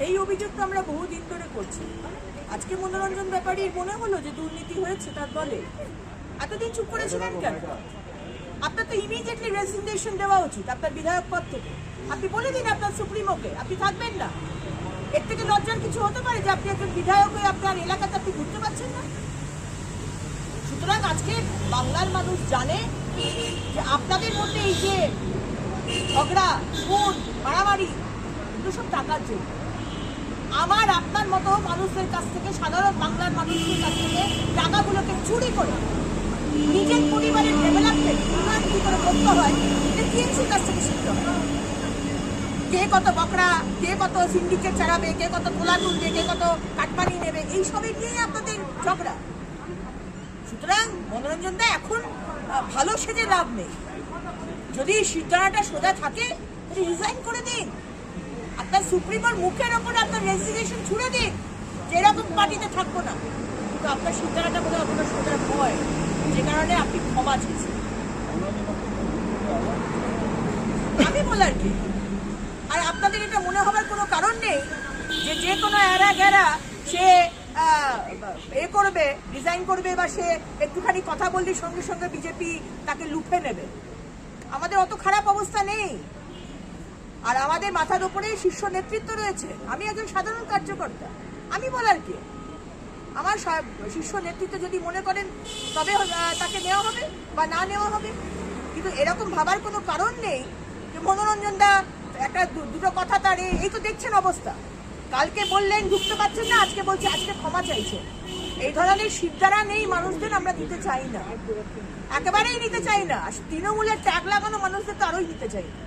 এই অভিযোগ তো আমরা বহুদিন ধরে করছি। আজকে মনোরঞ্জন ব্যাপারীর মনে হলো যে দুর্নীতি হয়েছে তার দলে, এতদিন চুপ করেছিলেন কেন? আপনার তো ইমিডিয়েটলি রেজিগনেশন দেওয়া উচিত আপনার বিধায়ক পদ থেকে। আপনি বলে দিন আপনার সুপ্রিমোকে আপনি থাকবেন না। এর থেকে লজ্জার কিছু হতে পারে যে আপনি একজন বিধায়ক হয়ে আপনার এলাকাতে আপনি ঘুরতে পারছেন না? সুতরাং আজকে বাংলার মানুষ জানে যে আপনাদের মধ্যে এই যে ঝগড়া, খুন, মারামারি, এগুলো সব টাকার জন্য। আমার আপনার মতো মানুষদের কাছ থেকে, সাধারণ বাংলার মানুষদের কাছ থেকে টাকাগুলোকে চুরি করে নিজের পরিবারের ডেভেলপমেন্ট উন্নয়ন কি করে করতে হয় এটা টিএমসির কাছ থেকে শিখতে হয়। কে কত বকরা, কে কত সিন্ডিকেট চালাবে, কে কত তোলা তুলবে, কে কত কাটমানি নেবে, এইসবই নিয়েই আপনাদের ঝগড়া। সুতরাং মনোরঞ্জন দা এখন ভালো সেজে লাভ নেই। যদি সিদ্ধারাটা সোজা থাকে তাহলে রিজাইন করে দিন। আপনার সুপ্রিমোর মুখের ওপরে আপনার রেজিগনেশন ছুড়ে দিন যে এরকম পার্টিতে থাকবো না। কিন্তু আপনার সিদ্ধারাটা বোধ হয় আপনার সোজা ভয়, যে কারণে আপনি ক্ষমা চেয়েছেন। আমি বলার কি, আর আপনাদের এটা মনে হবার কোনো কারণ নেই যে যে কোনো এরা গেরা সে করবে, রিজাইন করবে, বা সে একটুখানি কথা বললে সঙ্গে সঙ্গে বিজেপি তাকে লুফে নেবে। আমাদের অত খারাপ অবস্থা নেই। আর আমাদের মাথার উপরে শীর্ষ নেতৃত্ব রয়েছে। আমি একজন সাধারণ কার্যকর্তা, আমি বলার কি? আমার শীর্ষ নেতৃত্ব যদি মনে করেন তবে তাকে নেওয়া হবে বা না নেওয়া হবে। কিন্তু এরকম ভাবার কোনো কারণ নেই যে মনোরঞ্জন দা একটা দুটো কথা তার, এই তো দেখছেন অবস্থা। কালকে বললেন ঢুকতে পারছেন না, আজকে বলছে আজকে ক্ষমা চাইছে। এই ধরনের সিদ্ধারা নেই মানুষদের আমরা দিতে চাই না, একেবারেই নিতে চাই না। তৃণমূলের ট্যাগ লাগানো মানুষদের তো আরোই দিতে চাই না।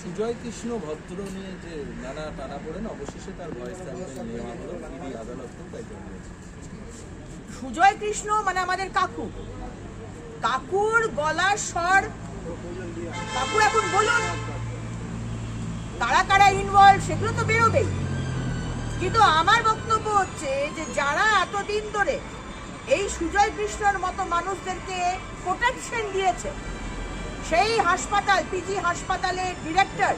সুজয় কৃষ্ণ ভদ্র নিয়ে যে নানা টানা পড়েন, অবশেষে তার ভয়েস স্যাম্পল নেওয়া হলো, ইডি আদালতেও তাই জানিয়েছে। সুজয় কৃষ্ণ মানে আমাদের কাকু, কাকুর গলার স্বর, কাকু এখন বলুন কারা কারা ইনভলভ সেগুলো তো বেরোবেই। কিন্তু আমার বক্তব্য হচ্ছে যে যারা এতদিন ধরে এই সুজয় কৃষ্ণর মতো মানুষদেরকে প্রোটেকশন দিয়েছে, সেই হাসপাতাল, পিজি হাসপাতালের ডিরেক্টর